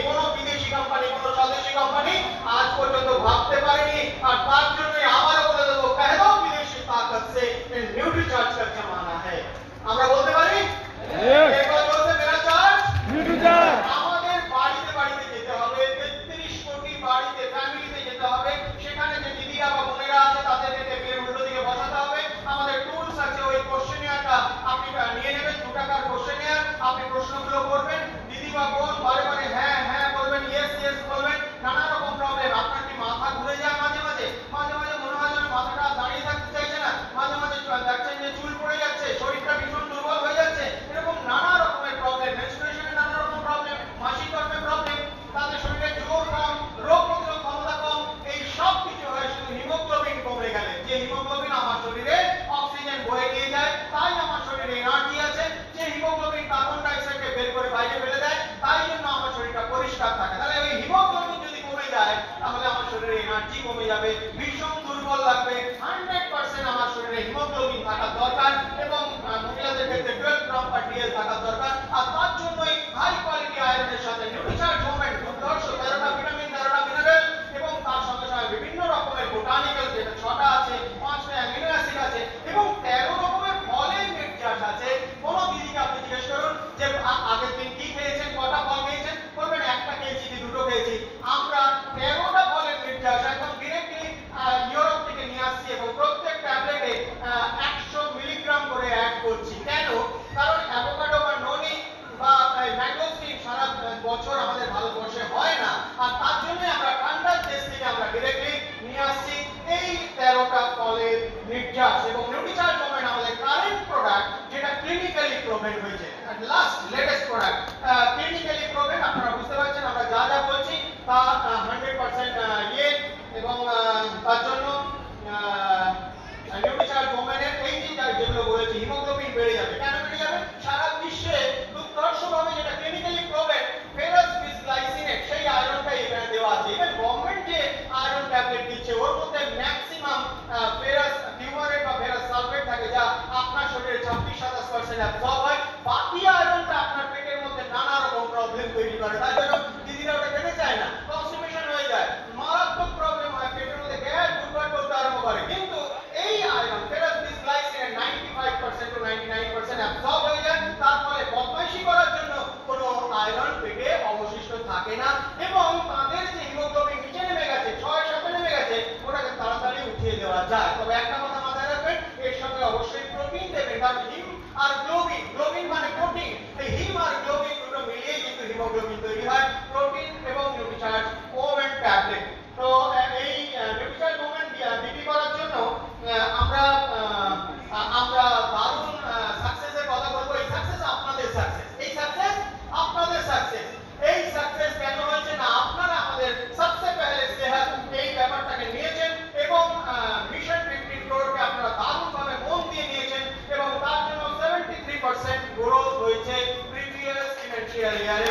কোনো বিদেশি কোম্পানি, কোনো স্বদেশি কোম্পানি আজ পর্যন্ত ভাবতে পারেনি। আর তার জন্য আবারও বলে দেবো, পহলো বিদেশি তাকত সে নিউট্রিচার্জ का जमाना है। আমরা বলতে পারি একবার বলতে মেরা চার্জ নিউট্রিচার্জ। আমাদের বাড়িতে বাড়িতে যেতে হবে, 33 কোটি বাড়িতে ফ্যামিলিতে যেতে হবে, সেখানে যে দিদিরা বা বোনেরা আছে তাদেরকে টেবিলের উল্টো দিকে বসাতে হবে। আমাদের টুলস আছে, ওই কোশ্চেনিয়ারটা আপনি নিয়ে নেবেন, 2 টাকার কোশ্চেনিয়ার, আপনি প্রশ্নগুলো করবেন, দিদি বা বোন বারে বারে হ্যাঁ হ্যাঁ বলবেন, ইয়েস ইয়েস বলবেন। নানা রকম প্রবলেম, আপনার কি মাথা ঘুরে যায় মাঝে মাঝে, মাঝে মাঝে মনে হয় যেন মাথাটা দাঁড়িয়ে থাকতে চাইছে না, মাঝে মাঝে দেখছেন যে চুল পড়ে যাচ্ছে, শরীরটা ভীষণ দুর্বল হয়ে যাচ্ছে, এরকম নানা রকমের প্রবলেম, মেনস্ট্রুয়েশনে নানা রকম প্রবলেম, মাসিক কর্মে প্রবলেম, তাদের শরীরে জোর কম, রোগ প্রতিরোধ ক্ষমতা কম, এই সব কিছু হয় শুধু হিমোগ্লোবিন কমে গেলে। যে হিমোগ্লোবিন আমার শরীরে অক্সিজেন বয়ে নিয়ে যায়, তাই আমার শরীরে এনার্জি আছে। যে হিমোগ্লোবিন কার্বন ডাই অক্সাইডকে বের করে বাইরে ফেলে দেয়, তাই জন্য আমার শরীরটা পরিষ্কার থাকে। তাহলে ওই হিমোগ্লোবিন যদি কমে যায়, তাহলে আমার শরীরে এনার্জি কমে যাবে, ভীষণ দুর্বল লাগবে। 100% আমার শরীরে হিমোগ্লোবিন থাকা দরকার, এবং মহিলাদের ক্ষেত্রে 12 গ্রাম পার ডিএল থাকা দরকার। আর তার জন্যই হাই কোয়ালিটি আয়রনের সাথে নিউট্রিচার্জ মুভমেন্ট, দুর্ধর্ষ 13টা ভিটামিন, 13টা মিনারেল, এবং তার সঙ্গে সঙ্গে বিভিন্ন রকমের বোটানিক্যাল, যেটা 6টা আছে, 5টা অ্যামিনো অ্যাসিড আছে, এবং 13 রকমের ফলের নির্যাস আছে। কোন দিদিকে আপনি জিজ্ঞেস করুন যে আগের দিন কি খেয়েছেন, কটা ফল খেয়েছেন, বলবেন একটা খেয়েছি কি দুটো খেয়েছি। আমরা 13টা ফলের নির্যাস একদম ডিরেক্টলি ইউরোপ থেকে নিয়ে আসছি, এবং প্রত্যেক ট্যাবলেটে 100 মিলিগ্রাম করে অ্যাড করছি। কেন? কারণ অ্যাভোকাডো বা ননি বা ম্যাঙ্গোস্টিন সারা বছর আমাদের ভারতবর্ষে হয় না, আর তার জন্য আমরা ঠান্ডার দেশ থেকে আমরা ডিরেক্টলি নিয়ে আসছি এই 13টা ফলের নির্যাস। এবং নিউট্রিচার্জ মুভমেন্ট আমাদের কারেন্ট প্রোডাক্ট, যেটা ক্লিনিক্যালি প্রুভেন হয়েছে, last latest product clinically proven. আপনারা বুঝতে পারছেন আমরা যা যা বলছি তা 100% ইয়ে, এবং তার জন্য নিউট্রিচার্জ মুভমেন্টের এই যেগুলো বলেছি, হিমোগ্লোবিন বেড়ে যাবে। কেন বেড়ে যাবে? সারা বিশ্বে দুর্ধর্ষভাবে যেটা ক্লিনিক্যালি প্রুভেন ফেরাস বিসগ্লাইসিনেট, সেই আয়রনটা এখানে দেওয়া আছে। ইভেন গভর্নমেন্ট যে আয়রন ট্যাবলেট দিচ্ছে, ওর মধ্যে ম্যাক্সিমাম ফেরাস ফিউমারেট বা ফেরাস সালফেট থাকে, যা আপনার শরীরে 26-27% অ্যাবজর্ব হয়। বাকি আয়রনটা আপনার পেটের মধ্যে নানা রকম প্রবলেম তৈরি করে, তাই জন্য দিদিরা ওটা খেতে চায় না, কনস্টিপেশন হয়ে যায়, মারাত্মক প্রবলেম হয়, পেটের মধ্যে গ্যাস উৎপাদ করতে আরম্ভ করে। কিন্তু এই আয়রন ফেরাস বিসগ্লাইসিনেট 95% to 99% অ্যাবজর্ব হয়ে যায়, তার ফলে বদমাইশি করার জন্য কোনো আয়রন পেটে অবশিষ্ট থাকে না, এবং তাদের যে হিমোগ্লোবিন নিচে নেমে গেছে, 6-7 নেমে গেছে, ওটাকে তাড়াতাড়ি উঠিয়ে দেওয়া যায়। তবে একটা কথা মাথায় রাখবেন, এর সঙ্গে অবশ্যই প্রোটিন দেবেন, কারণ হিম আর গ্লোবিন, গ্লোবিন মানে প্রোটিন, এই হিম আর গ্লোবিন দুটো মিলিয়ে কিন্তু হিমোগ্লোবিন তৈরি হয়। প্রোটিন এবং নিউট্রিচার্জ মুভমেন্ট ট্যাবলেট। তো এই নিউট্রিচার্জ মুভমেন্ট বিক্রি করার জন্য আমরা দারুণ সাকসেসের কথা বলবো। এই সাকসেস আপনাদের সাকসেস, এই সাকসেস আপনাদের সাকসেস। এই সাকসেস কেন হয়েছে না, আপনারা আমাদের সবচেয়ে পহলে সেহত এই ব্যাপারটাকে নিয়েছেন, এবং মিশন 15 ক্রোড়কে আপনারা দারুণভাবে মন দিয়ে নিয়েছেন, এবং তার জন্য 73% গ্রোথ হয়েছে প্রিভিয়াস ফিনান্সিয়াল ইয়ারে